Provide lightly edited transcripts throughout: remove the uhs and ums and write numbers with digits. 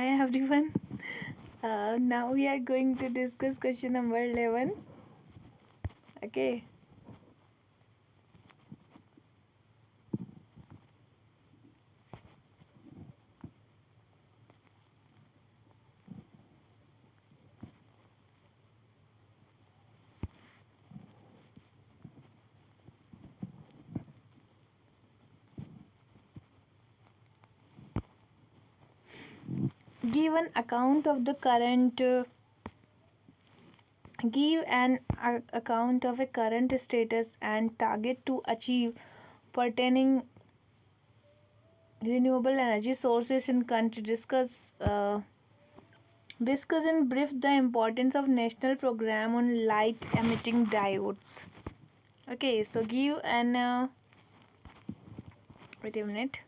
everyone. Now we are going to discuss question number 11. Okay. Give an account of the current. Give an account of a current status and target to achieve pertaining renewable energy sources in country. Discuss in brief the importance of national program on light emitting diodes. Okay, so give an wait a minute.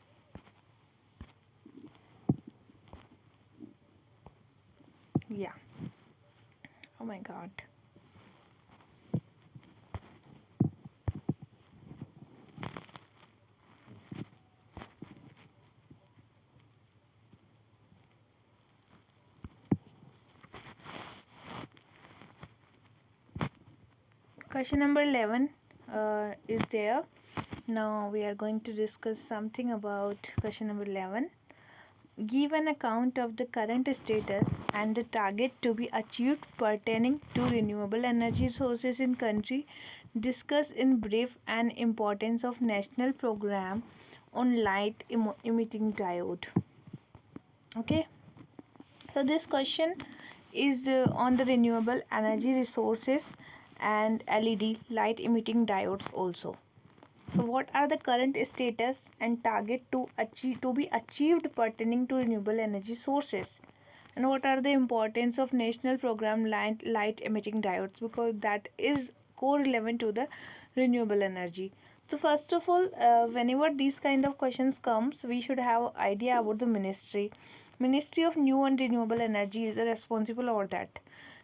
Yeah. Oh my god. Question number 11 is there. Now we are going to discuss something about question number 11. Give an account of the current status and the target to be achieved pertaining to renewable energy sources in country. Discuss in brief an importance of national program on light emitting diode. Okay. So this question is on the renewable energy resources and LED light emitting diodes also. So what are the current status and target to be achieved pertaining to renewable energy sources? And what are the importance of national program light emitting diodes, because that is correlevant to the renewable energy. So first of all, whenever these kind of questions comes, we should have idea about the Ministry of New and Renewable Energy is responsible for that.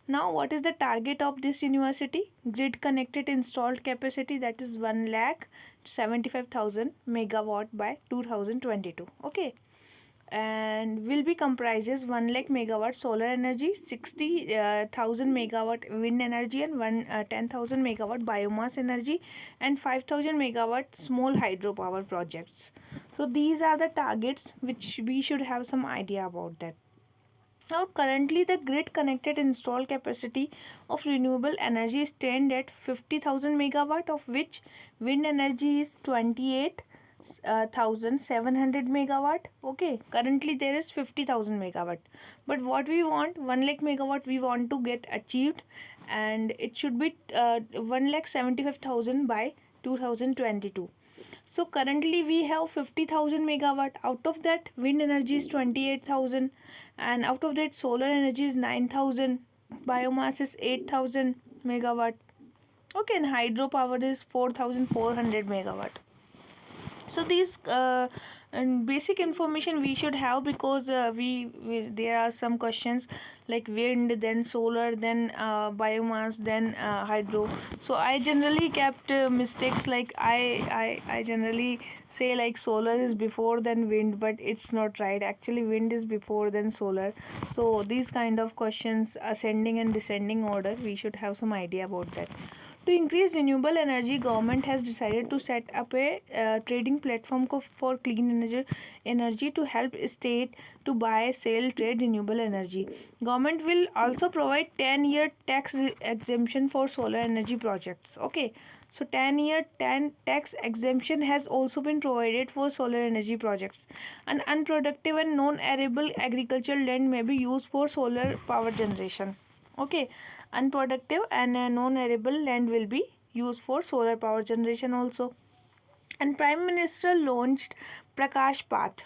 Now, what is the target of this university? Grid connected installed capacity, that is 1,75,000 megawatt by 2022. Okay, and will be comprises 1 lakh megawatt solar energy, 60,000 megawatt wind energy, and 10,000 megawatt biomass energy, and 5,000 megawatt small hydropower projects. So these are the targets which we should have some idea about that. Now, currently, the grid connected installed capacity of renewable energy stand at 50,000 megawatt, of which wind energy is 28,700 megawatt. Okay, currently there is 50,000 megawatt, but what we want, 1 lakh megawatt we want to get achieved, and it should be 1 lakh 75,000 by 2022. So currently we have 50,000 megawatt. Out of that, wind energy is 28,000, and out of that, solar energy is 9,000, biomass is 8,000 megawatt. Okay, and hydropower is 4,400 megawatt. So these and basic information we should have, because we there are some questions like wind, then solar, then biomass, then hydro. So I generally kept mistakes, like I generally say like solar is before then wind, but it's not right. Actually wind is before then solar. So these kind of questions, ascending and descending order, we should have some idea about that. To increase renewable energy, government has decided to set up a trading platform for clean energy to help state to buy, sell, trade renewable energy. Government will also provide 10-year tax exemption for solar energy projects. Okay, so 10-year tax exemption has also been provided for solar energy projects. And unproductive and non-arable agricultural land may be used for solar power generation. Okay, unproductive and non-arable land will be used for solar power generation also. And Prime Minister launched Prakash Path,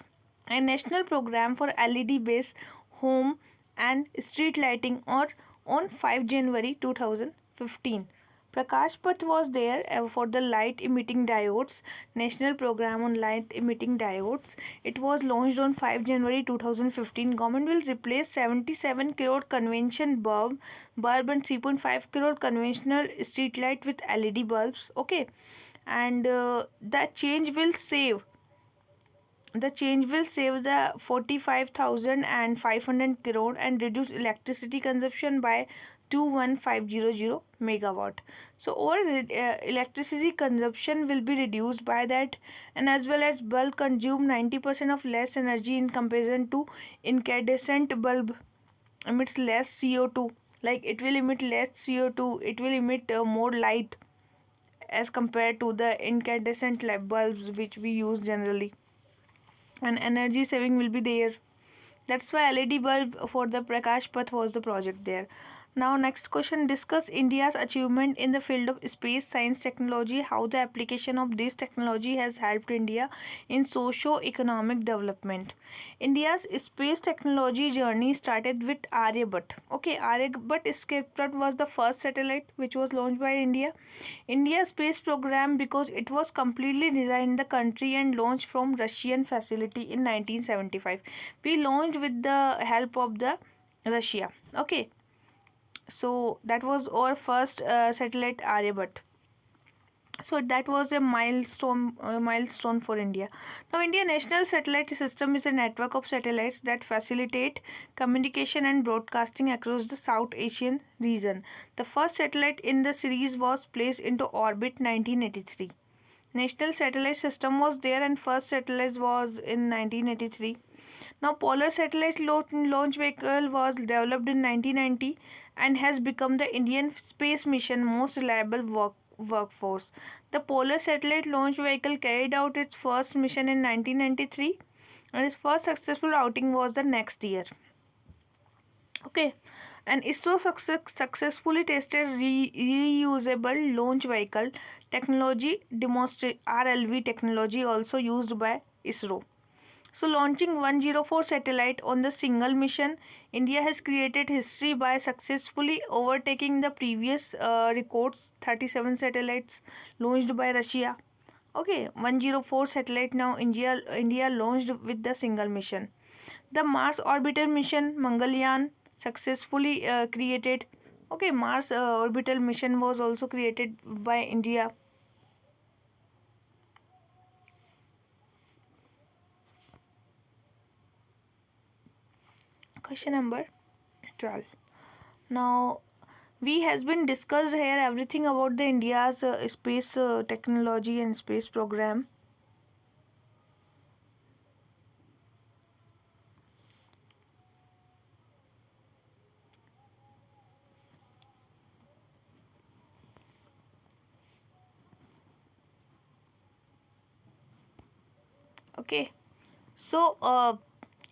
a national program for LED based home and street lighting, or on 5 January 2015. Prakash Path was there for the light emitting diodes, national program on light emitting diodes. It was launched on 5 January 2015. Government will replace 77 crore convention bulb and 3.5 crore conventional street light with LED bulbs. Okay, and that change will save The change will save the 45,500 crore and reduce electricity consumption by 21500 megawatt. So our electricity consumption will be reduced by that, and as well as bulb consume 90% of less energy in comparison to incandescent bulb emits less CO2. Like it will emit less CO2, it will emit more light as compared to the incandescent light bulbs which we use generally, and energy saving will be there. That's why LED bulb for the Prakash Path was the project there. Now next question, discuss India's achievement in the field of space science technology, how the application of this technology has helped India in socio-economic development. India's space technology journey started with Aryabhat. Okay, Aryabhat spacecraft was the first satellite which was launched by India. India space program because it was completely designed in the country and launched from Russian facility in 1975. We launched with the help of the Russia. Okay, so that was our first satellite Aryabhat. So that was a milestone for India. Now India National Satellite System is a network of satellites that facilitate communication and broadcasting across the South Asian region. The first satellite in the series was placed into orbit 1983. National Satellite System was there and first satellite was in 1983. Now Polar Satellite Launch Vehicle was developed in 1990 and has become the Indian space mission most reliable workforce. The Polar Satellite Launch Vehicle carried out its first mission in 1993 and its first successful outing was the next year. Okay, and ISRO successfully tested reusable launch vehicle technology, demonstrate RLV technology also used by ISRO. So launching 104 satellite on the single mission, India has created history by successfully overtaking the previous records, 37 satellites launched by Russia. Okay, 104 satellite now India launched with the single mission. The Mars orbital mission Mangalyaan successfully created. Okay, Mars orbital mission was also created by India. Question number 12. Now we has been discussed here everything about the India's space technology and space program. Okay, so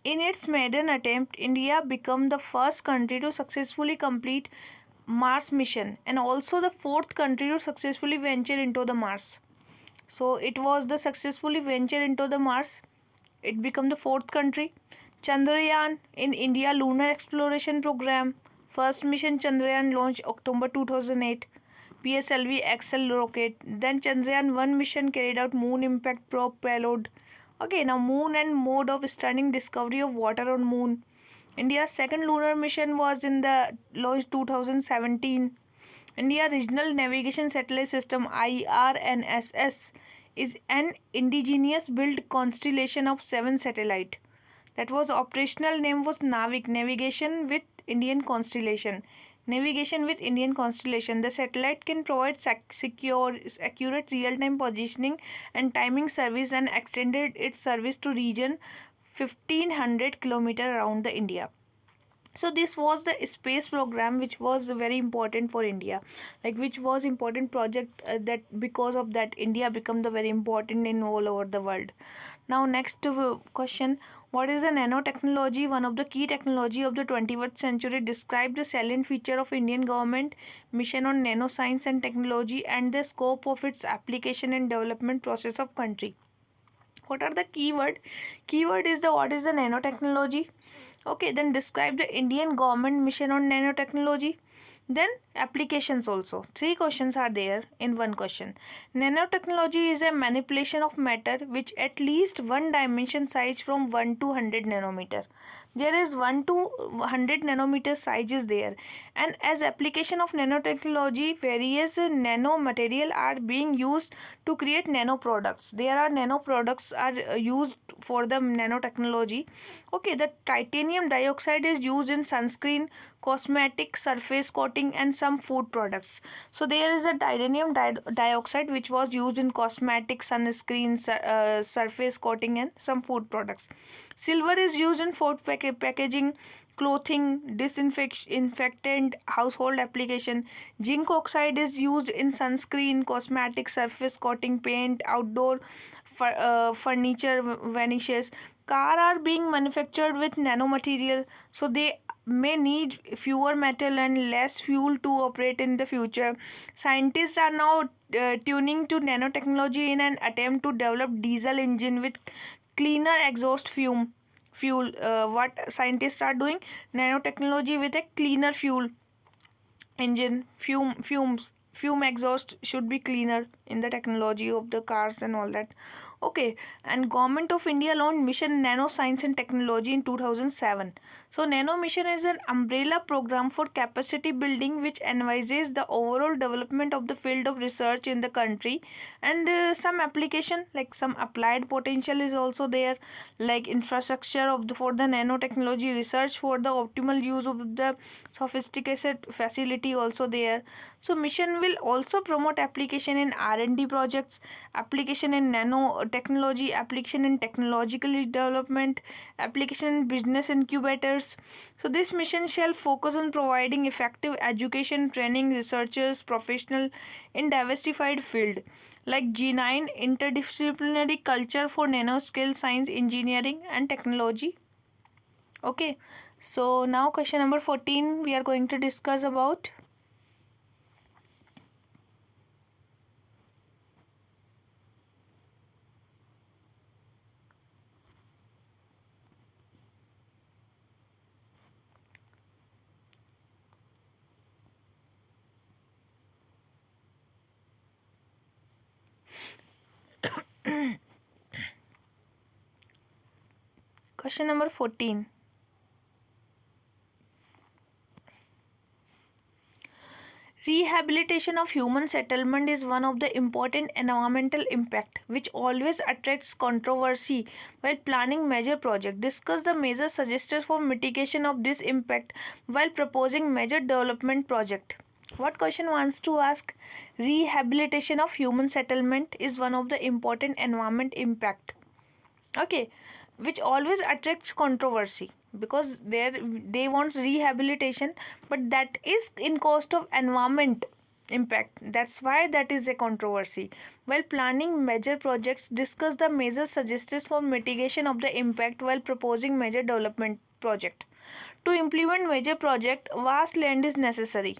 in its maiden attempt, India became the first country to successfully complete Mars mission and also the fourth country to successfully venture into the Mars. So it was the successfully venture into the Mars. It became the fourth country. Chandrayaan in India Lunar Exploration Program. First mission Chandrayaan launched October 2008. PSLV XL rocket. Then Chandrayaan 1 mission carried out Moon Impact Probe payload. Okay, now Moon and mode of stunning discovery of water on Moon. India's second lunar mission was in the launch 2017. India Regional Navigation Satellite System IRNSS is an indigenous built constellation of 7 satellites. That was operational name was Navik, navigation with Indian constellation. Navigation with Indian constellation. The satellite can provide secure, accurate real-time positioning and timing service and extended its service to region 1500 kilometer around the India. So this was the space program which was very important for India, like which was important project that because of that India become the very important in all over the world. Now next question, what is the nanotechnology? One of the key technology of the 21st century. Describe the salient feature of Indian government mission on nanoscience and technology and the scope of its application and development process of country. What are the keyword is the what is the nanotechnology. Okay, then describe the Indian government mission on nanotechnology. Then applications also. 3 questions are there in one question. Nanotechnology is a manipulation of matter which at least one dimension size from 1 to 100 nanometer. there is 1 to 100 nanometer size is there. And as application of nanotechnology, various nano material are being used to create nano products. There are nano products are used for the nanotechnology. Okay, the titanium dioxide is used in sunscreen, cosmetic, surface coating, and some food products. So there is a titanium dioxide which was used in cosmetic, sunscreen, surface coating, and some food products. Silver is used in food packaging, clothing, disinfectant, household application. Zinc oxide is used in sunscreen, cosmetic, surface coating, paint, outdoor furniture, vanishes. Car are being manufactured with nanomaterial, so they may need fewer metal and less fuel to operate in the future. Scientists are now tuning to nanotechnology in an attempt to develop diesel engine with cleaner exhaust fuel. What scientists are doing, nanotechnology with a cleaner fuel engine, fume exhaust should be cleaner in the technology of the cars and all that. Okay, and government of India launched mission nano science and technology in 2007. So nano mission is an umbrella program for capacity building which envisages the overall development of the field of research in the country. And some application, like some applied potential is also there, like infrastructure of for the nanotechnology research for the optimal use of the sophisticated facility also there. So mission will also promote application in R&D projects, application in nanotechnology, application in technological development, application in business incubators. So this mission shall focus on providing effective education, training researchers, professional in diversified field like G9 interdisciplinary culture for nanoscale science, engineering and technology. Okay, so now question number 14 we are going to discuss about. Question number 14. Rehabilitation of human settlement is one of the important environmental impact which always attracts controversy while planning major project. Discuss the measures suggested for mitigation of this impact while proposing major development project. What question wants to ask? Rehabilitation of human settlement is one of the important environment impact. Okay, which always attracts controversy because they want rehabilitation, but that is in cost of environment impact. That's why that is a controversy. While planning major projects, discuss the measures suggested for mitigation of the impact while proposing major development project. To implement major project, vast land is necessary.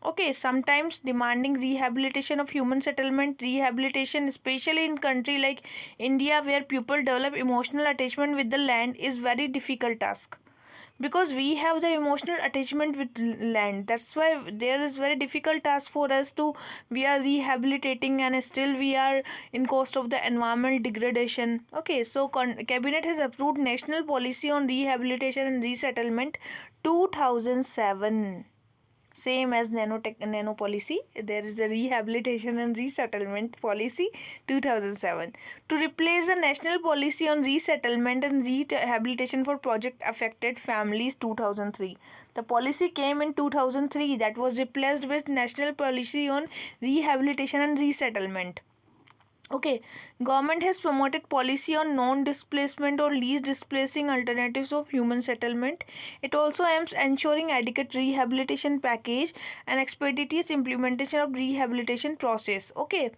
Okay, sometimes demanding rehabilitation of human settlement, rehabilitation, especially in country like India where people develop emotional attachment with the land, is very difficult task because we have the emotional attachment with land. That's why there is very difficult task for us to, we are rehabilitating and still we are in cost of the environmental degradation. Okay, so cabinet has approved national policy on rehabilitation and resettlement 2007. Same as nano policy, there is a rehabilitation and resettlement policy 2007 to replace the national policy on resettlement and rehabilitation for project affected families 2003. The policy came in 2003, that was replaced with national policy on rehabilitation and resettlement. Okay, government has promoted policy on non-displacement or least displacing alternatives of human settlement. It also aims ensuring adequate rehabilitation package and expeditious implementation of rehabilitation process. Okay,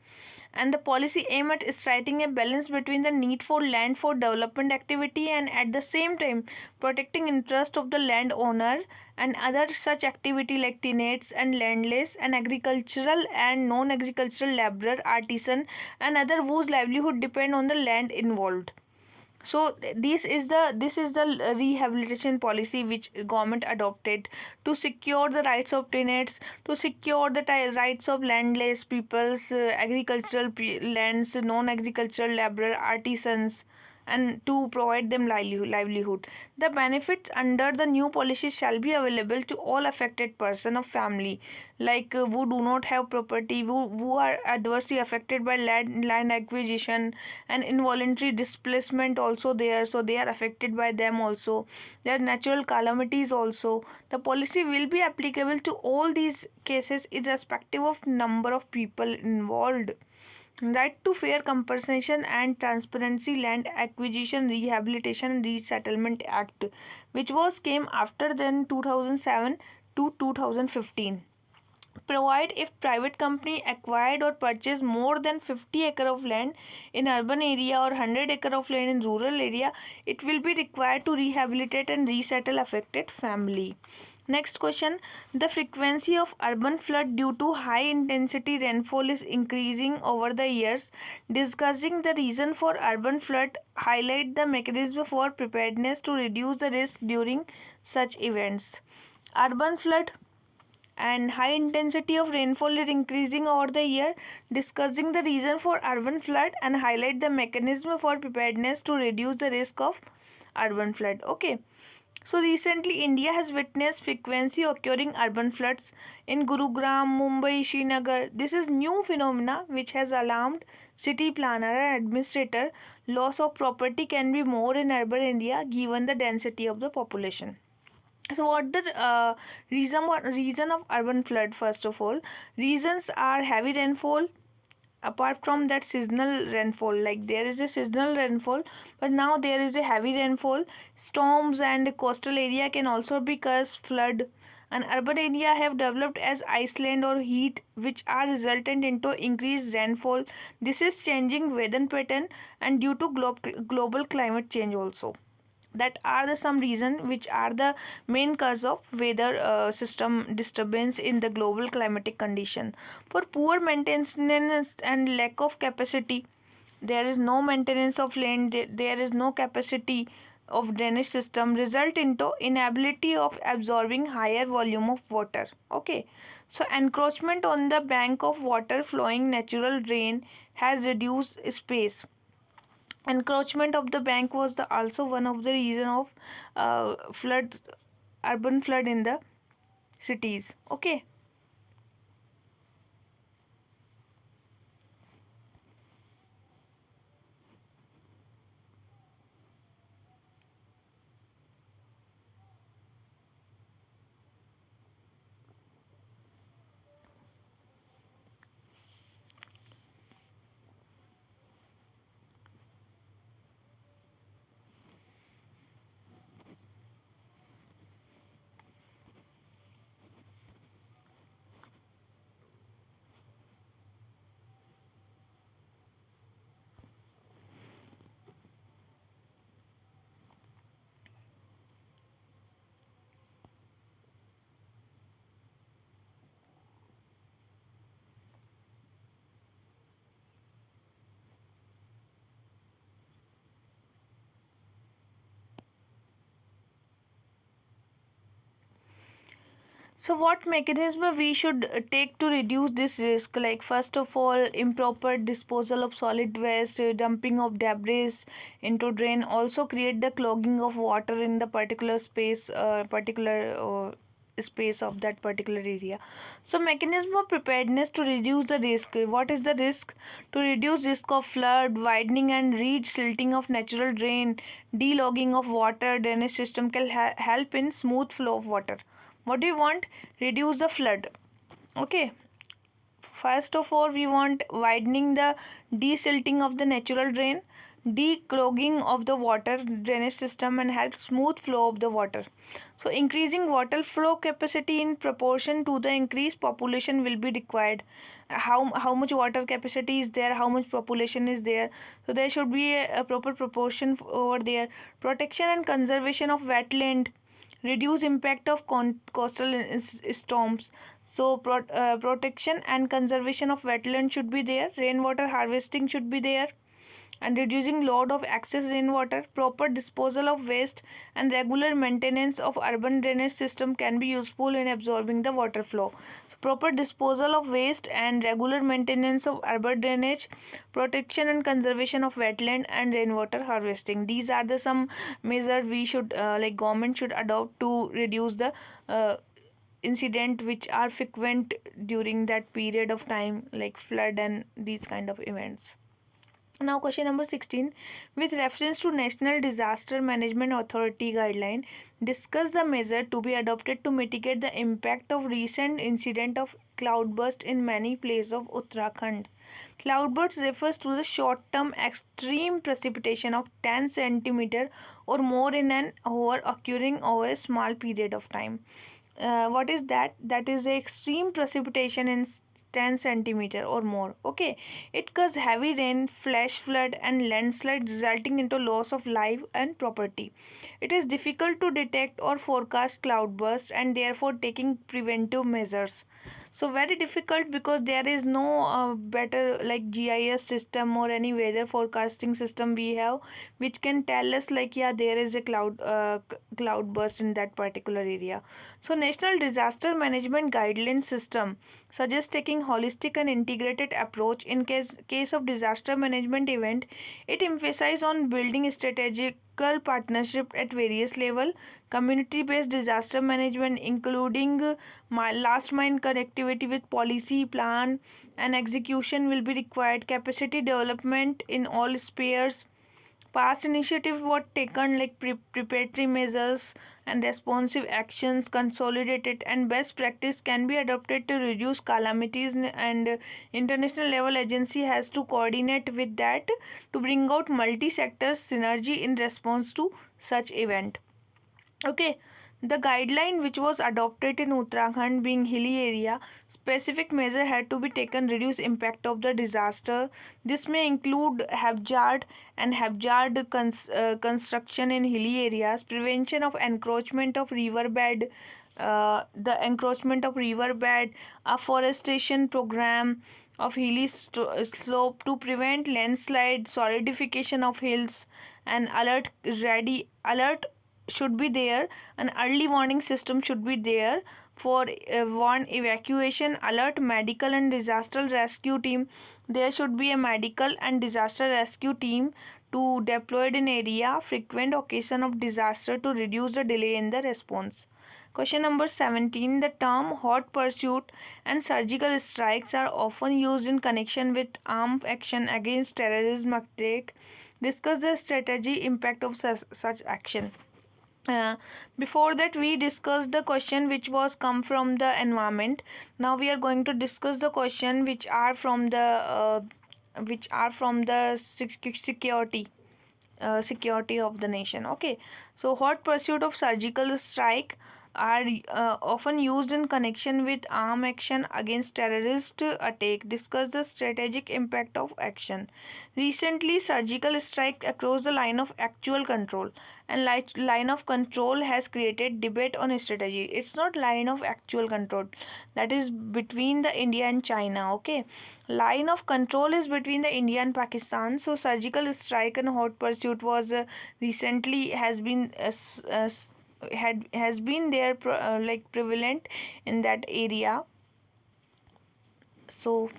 and the policy aim at striking a balance between the need for land for development activity and at the same time protecting interest of the landowner and other such activity like tenants and landless and agricultural and non-agricultural laborer, artisan and other whose livelihood depend on the land involved. So this is the rehabilitation policy which government adopted to secure the rights of tenants, to secure the rights of landless peoples, agricultural lands, non-agricultural laborer, artisans, and to provide them livelihood. The benefits under the new policy shall be available to all affected person of family, like who do not have property, who are adversely affected by land acquisition and involuntary displacement also there, so they are affected by them also. There are natural calamities also. The policy will be applicable to all these cases irrespective of number of people involved. Right to fair compensation and transparency, Land Acquisition Rehabilitation and Resettlement Act, which was came after then 2007 to 2015, provide if private company acquired or purchased more than 50 acre of land in urban area or 100 acre of land in rural area, it will be required to rehabilitate and resettle affected family. Next question. The frequency of urban flood due to high intensity rainfall is increasing over the years. Discussing the reason for urban flood, highlight the mechanism for preparedness to reduce the risk during such events. Urban flood and high intensity of rainfall is increasing over the year. Discussing the reason for urban flood and highlight the mechanism for preparedness to reduce the risk of urban flood. Okay. So recently, India has witnessed frequency occurring urban floods in Gurugram, Mumbai, Srinagar. This is new phenomena which has alarmed city planner and administrator. Loss of property can be more in urban India given the density of the population. So what the reason of urban flood? First of all, reasons are heavy rainfall. Apart from that, seasonal rainfall, like there is a seasonal rainfall, but now there is a heavy rainfall. Storms and coastal area can also be cause flood. An urban area have developed as iceland or heat, which are resultant into increased rainfall. This is changing weather pattern and due to global climate change also. That are the some reason which are the main cause of weather system disturbance in the global climatic condition. For poor maintenance and lack of capacity, there is no maintenance of land, there is no capacity of drainage system, result into inability of absorbing higher volume of water. Okay, so encroachment on the bank of water flowing natural drain has reduced space. Encroachment of the bank was the also one of the reason of flood, urban flood in the cities. Okay. So what mechanism we should take to reduce this risk? Like first of all, improper disposal of solid waste, dumping of debris into drain also create the clogging of water in the particular space of that particular area. So mechanism of preparedness to reduce the risk. What is the risk? To reduce risk of flood, widening and silting of natural drain, delogging of water, drainage system can help in smooth flow of water. What do you want? Reduce the flood. Okay. First of all, we want widening the desilting of the natural drain, declogging of the water drainage system and help smooth flow of the water. So increasing water flow capacity in proportion to the increased population will be required. How much water capacity is there, how much population is there, so there should be a proper proportion over there. Protection and conservation of wetland, reduce impact of coastal storms. So protection and conservation of wetland should be there. Rainwater harvesting should be there. and reducing load of excess rainwater. Proper disposal of waste and regular maintenance of urban drainage system can be useful in absorbing the water flow. So proper disposal of waste and regular maintenance of urban drainage, protection and conservation of wetland and rainwater harvesting. These are the some measures we should like government should adopt to reduce the incident which are frequent during that period of time, like flood and these kind of events. Now, question number 16. With reference to National Disaster Management Authority guideline, discuss the measure to be adopted to mitigate the impact of recent incident of cloudburst in many places of Uttarakhand. Cloudburst refers to the short-term extreme precipitation of 10 centimeter or more in an hour occurring over a small period of time. What is that? That is the extreme precipitation in 10 centimeter or more. Okay, it causes heavy rain, flash flood and landslide resulting into loss of life and property. It is difficult to detect or forecast cloudbursts and therefore taking preventive measures. So very difficult because there is no better like GIS system or any weather forecasting system we have which can tell us like yeah there is a cloud burst in that particular area. So National Disaster Management Guideline System suggests taking holistic and integrated approach in case of disaster management event. It emphasizes on building strategic partnership at various level, community based disaster management including last mile connectivity with policy plan and execution will be required, capacity development in all spheres. Past initiatives were taken like preparatory measures and responsive actions consolidated, and best practice can be adopted to reduce calamities, and international level agency has to coordinate with that to bring out multi-sector synergy in response to such event. Okay, the guideline which was adopted in Uttarakhand being hilly area, specific measure had to be taken reduce impact of the disaster. This may include hazard construction in hilly areas, prevention of encroachment of riverbed, the encroachment of riverbed, afforestation program of hilly slope to prevent landslide, solidification of hills, and alert should be there. An early warning system should be there for warn evacuation alert, medical and disaster rescue team. There should be a medical and disaster rescue team to deployed in area frequent occasion of disaster to reduce the delay in the response. Question number 17. The term hot pursuit and surgical strikes are often used in connection with armed action against terrorism attack. Discuss the strategy impact of such action. Before that we discussed the question which was come from the environment. Now we are going to discuss the question which are from the security of the nation. Okay, so hot pursuit of surgical strike are often used in connection with armed action against terrorist attack. Discuss the strategic impact of action. Recently surgical strike across the line of actual control, and line of control has created debate on strategy. It's not line of actual control, that is between the India and China. Okay, line of control is between the India and Pakistan. So surgical strike and hot pursuit was recently has been has been there like prevalent in that area. So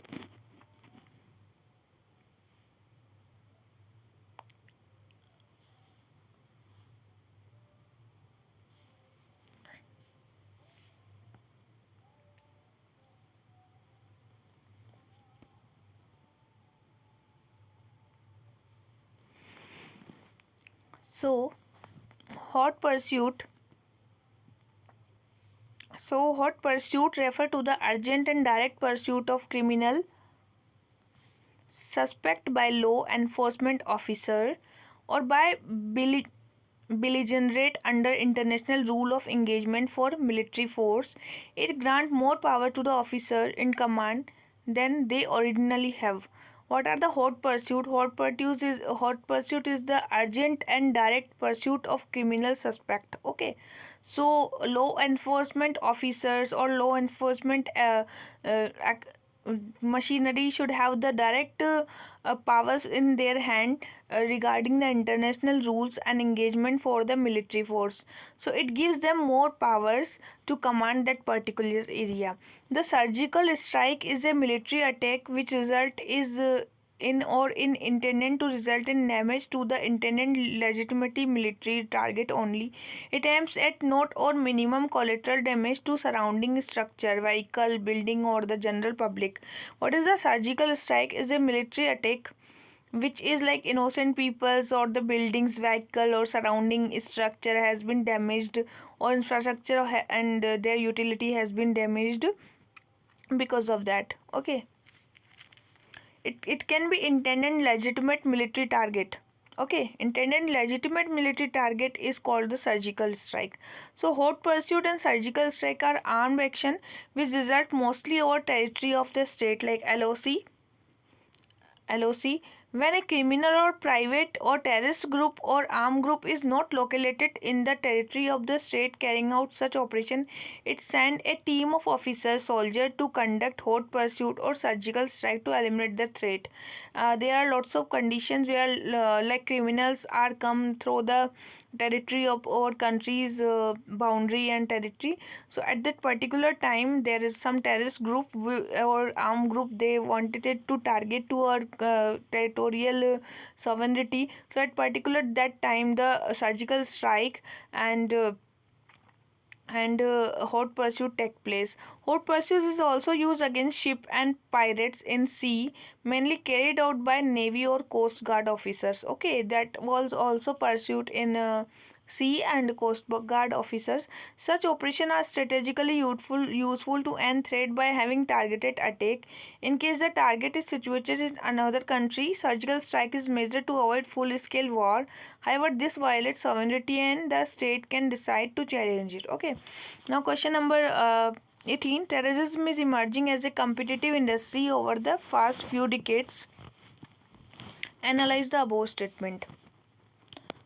so hot pursuit hot pursuit refer to the urgent and direct pursuit of criminal suspect by law enforcement officer or by belligerent under international rule of engagement for military force. It grant more power to the officer in command than they originally have. What are the hot pursuit? Hot pursuit is the urgent and direct pursuit of criminal suspect. Okay, so law enforcement officers or law enforcement machinery should have the direct powers in their hand regarding the international rules and engagement for the military force. So it gives them more powers to command that particular area. The surgical strike is a military attack which result is in intended to result in damage to the intended legitimate military target only. It aims at not or minimum collateral damage to surrounding structure, vehicle, building or the general public. What is the surgical strike? Is a military attack which is like innocent peoples or the buildings, vehicle or surrounding structure has been damaged, or infrastructure and their utility has been damaged because of that. Okay, it can be intended legitimate military target. Okay, intended legitimate military target is called the surgical strike. So hot pursuit and surgical strike are armed action which result mostly over territory of the state, like LOC. When a criminal or private or terrorist group or armed group is not located in the territory of the state carrying out such operation, it sends a team of officers, soldiers to conduct hot pursuit or surgical strike to eliminate the threat. There are lots of conditions where like criminals are come through the territory of our country's boundary and territory. So at that particular time there is some terrorist group or armed group, they wanted it to target to our territorial sovereignty. So at particular that time the surgical strike and hot pursuit take place. Hot pursuit is also used against ship and pirates in sea, mainly carried out by navy or coast guard officers. Okay, that was also pursued in sea and coast guard officers. Such operations are strategically useful to end threat by having targeted attack. In case the target is situated in another country, surgical strike is measured to avoid full-scale war. However, this violates sovereignty and the state can decide to challenge it. Okay. Now question number 18. Terrorism is emerging as a competitive industry over the past few decades. Analyze the above statement.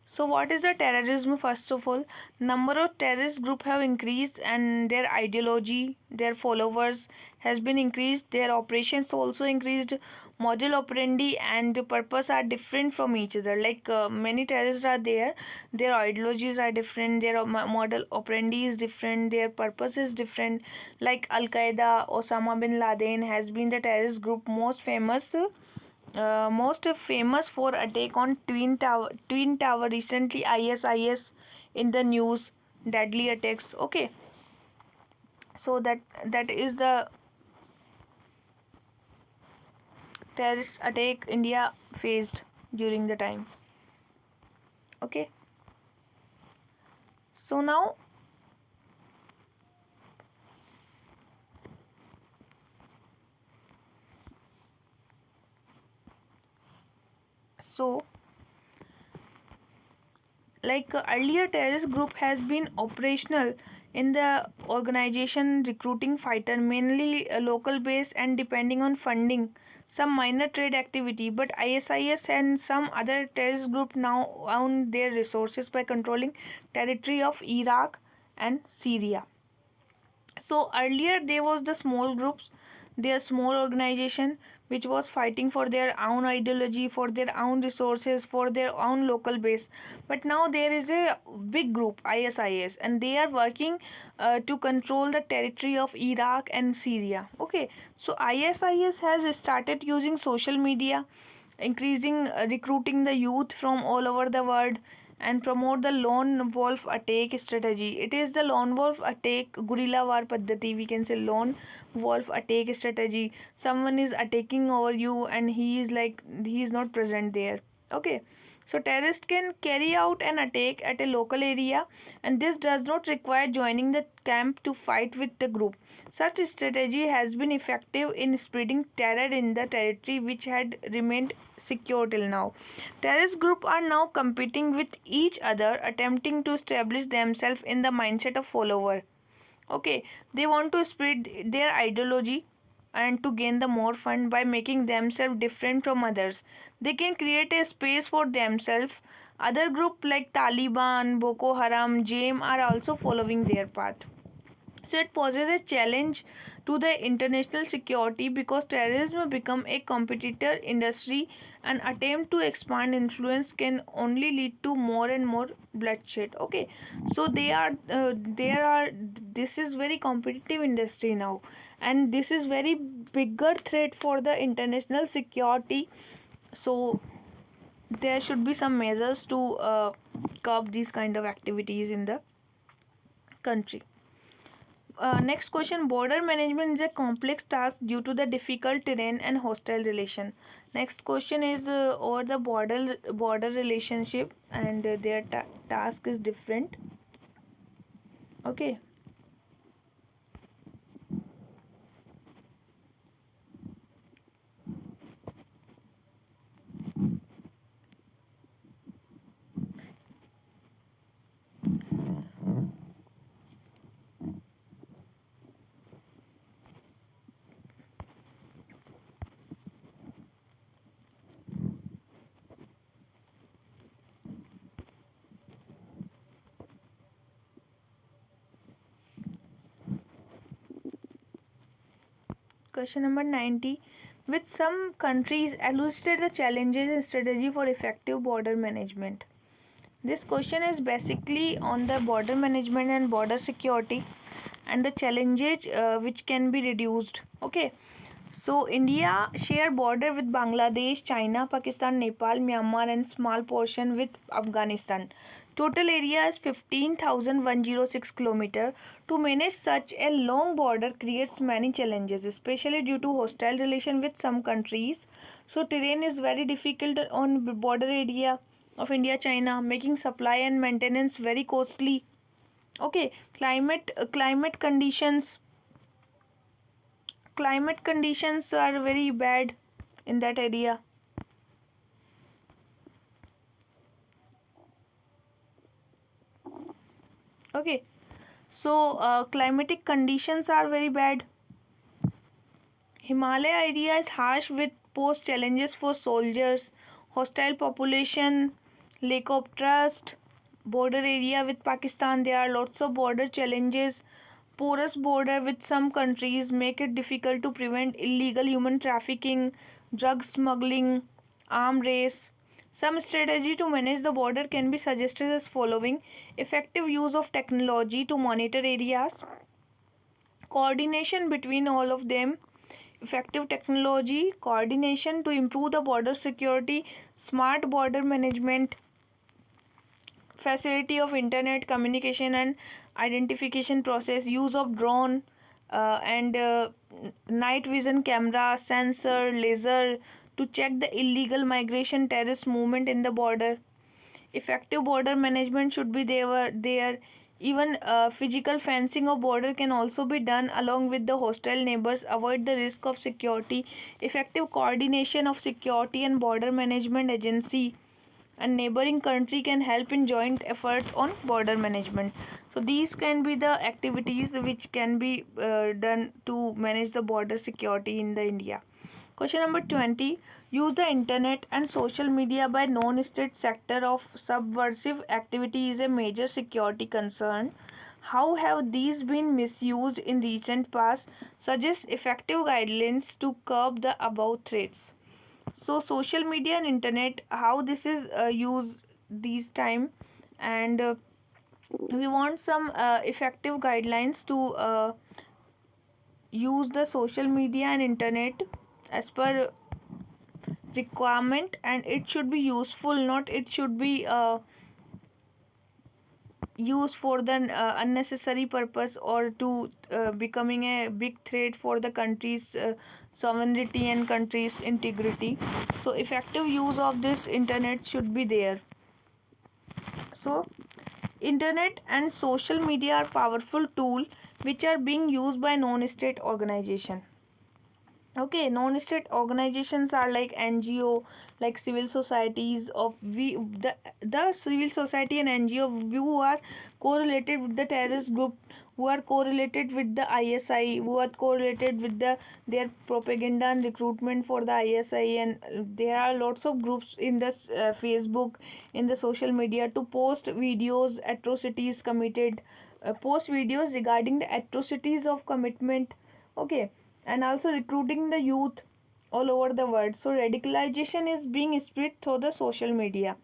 So what is the terrorism? First of all, number of terrorist group have increased and their ideology, their followers has been increased, their operations also increased, model operandi and purpose are different from each other. Like many terrorists are there, their ideologies are different, their model operandi is different, their purpose is different. Like Al Qaeda, Osama bin Laden has been the terrorist group most famous for attack on twin tower recently. ISIS in the news, deadly attacks. Okay, so that is the terrorist attack India faced during the time. Okay, so now so like earlier terrorist group has been operational in the organization, recruiting fighter mainly local based and depending on funding some minor trade activity. But ISIS and some other terrorist group now own their resources by controlling territory of Iraq and Syria. So earlier there was the small groups, their small organization which was fighting for their own ideology, for their own resources, for their own local base. But now there is a big group, ISIS, and they are working to control the territory of Iraq and Syria. Okay, so ISIS has started using social media, increasing recruiting the youth from all over the world, and promote the lone wolf attack strategy. It is the lone wolf attack, guerrilla war paddhati, we can say lone wolf attack strategy. Someone is attacking over you and he is not present there. Okay, so terrorists can carry out an attack at a local area, and this does not require joining the camp to fight with the group. Such strategy has been effective in spreading terror in the territory which had remained secure till now. Terrorist groups are now competing with each other, attempting to establish themselves in the mindset of follower. Okay, they want to spread their ideology and to gain the more fund by making themselves different from others. They can create a space for themselves. Other groups like Taliban, Boko Haram, JAM are also following their path. So it poses a challenge to the international security because terrorism become a competitor industry and attempt to expand influence can only lead to more and more bloodshed. Okay, so there are this is very competitive industry now, and this is very bigger threat for the international security. So there should be some measures to curb these kind of activities in the country. Next question. Border management is a complex task due to the difficult terrain and hostile relation. Next question is over the border relationship, and their task is different. Okay. Question number 90. Which some countries elucidate the challenges and strategy for effective border management? This question is basically on the border management and border security and the challenges which can be reduced. Okay. So India share border with Bangladesh, China, Pakistan, Nepal, Myanmar and small portion with Afghanistan. Total area is 15,106 km. To manage such a long border creates many challenges, especially due to hostile relation with some countries. So terrain is very difficult on border area of India China, making supply and maintenance very costly. Okay, climate conditions are very bad in that area. Okay, so climatic conditions are very bad. Himalaya area is harsh with pose challenges for soldiers, hostile population, lack of trust. Border area with Pakistan, there are lots of border challenges. Porous border with some countries make it difficult to prevent illegal human trafficking, drug smuggling, arm race. Some strategy to manage the border can be suggested as following: effective use of technology to monitor areas, coordination between all of them, effective technology, coordination to improve the border security, smart border management, facility of internet communication and identification process, use of drone and night vision camera, sensor, laser to check the illegal migration, terrorist movement in the border. Effective border management should be there. Even physical fencing of border can also be done along with the hostile neighbors. Avoid the risk of security. Effective coordination of security and border management agency and neighboring country can help in joint efforts on border management. So these can be the activities which can be done to manage the border security in the India. Question number 20. Use the internet and social media by non-state sector of subversive activity is a major security concern. How have these been misused in recent past? Suggest effective guidelines to curb the above threats. So social media and internet, how this is used these time, and we want some effective guidelines to use the social media and internet as per requirement, and it should be useful, not it should be used for the unnecessary purpose or to becoming a big threat for the country's sovereignty and country's integrity. So effective use of this internet should be there. So internet and social media are powerful tool which are being used by non-state organization. Okay, non-state organizations are like NGO, like civil societies of the civil society and NGO who are correlated with the terrorist group, who are correlated with the ISI, who are correlated with their propaganda and recruitment for the ISI, and there are lots of groups in the Facebook, in the social media to post videos, atrocities committed, post videos regarding the atrocities of commitment. Okay, and also recruiting the youth all over the world. So radicalization is being spread through the social media.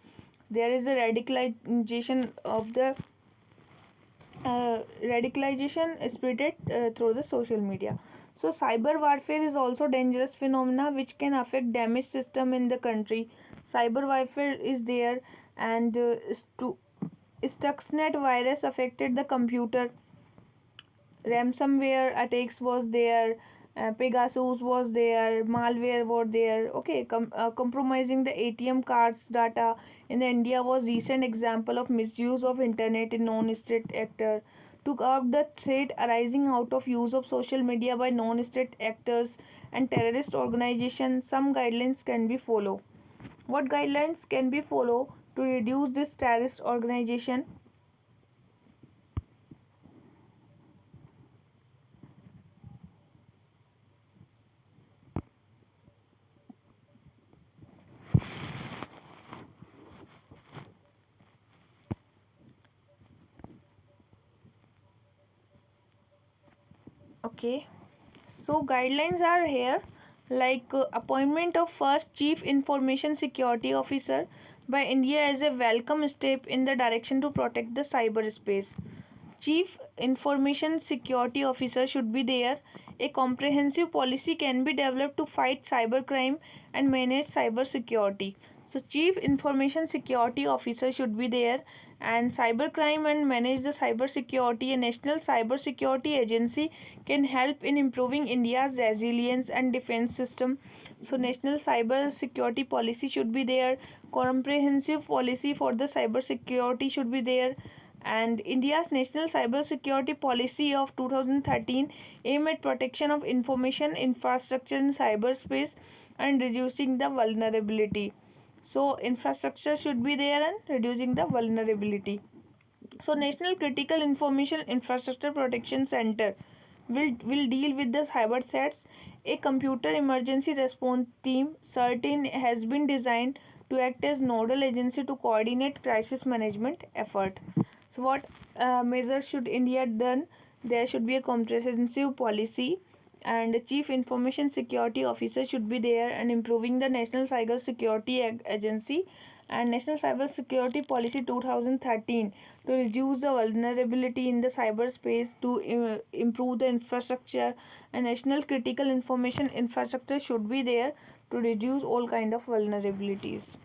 There is a radicalization of the radicalization spread through the social media. So cyber warfare is also dangerous phenomena which can affect damage system in the country. Cyber warfare is there, and Stuxnet virus affected the computer, ransomware attacks was there, Pegasus was there, malware was there. Okay, compromising the ATM cards data in the India was recent example of misuse of internet in non-state actor. To curb the threat arising out of use of social media by non-state actors and terrorist organizations, some guidelines can be followed. What guidelines can be followed to reduce this terrorist organization? Okay, so guidelines are here, like appointment of first chief information security officer by India is a welcome step in the direction to protect the cyberspace. Chief information security officer should be there. A comprehensive policy can be developed to fight cybercrime and manage cybersecurity. So chief information security officer should be there, and cybercrime and manage the cybersecurity. A national cybersecurity agency can help in improving India's resilience and defense system. So national cybersecurity policy should be there. Comprehensive policy for the cybersecurity should be there, and India's National Cybersecurity Policy of 2013 aim at protection of information infrastructure in cyberspace and reducing the vulnerability. So infrastructure should be there and reducing the vulnerability. So National Critical Information Infrastructure Protection Center will deal with the cyber threats. A computer emergency response team certain has been designed to act as nodal agency to coordinate crisis management effort. So what measures should India done? There should be a comprehensive policy, and a chief information security officer should be there, and improving the national cyber security agency and national cyber security policy 2013 to reduce the vulnerability in the cyberspace, to improve the infrastructure, and national critical information infrastructure should be there to reduce all kind of vulnerabilities.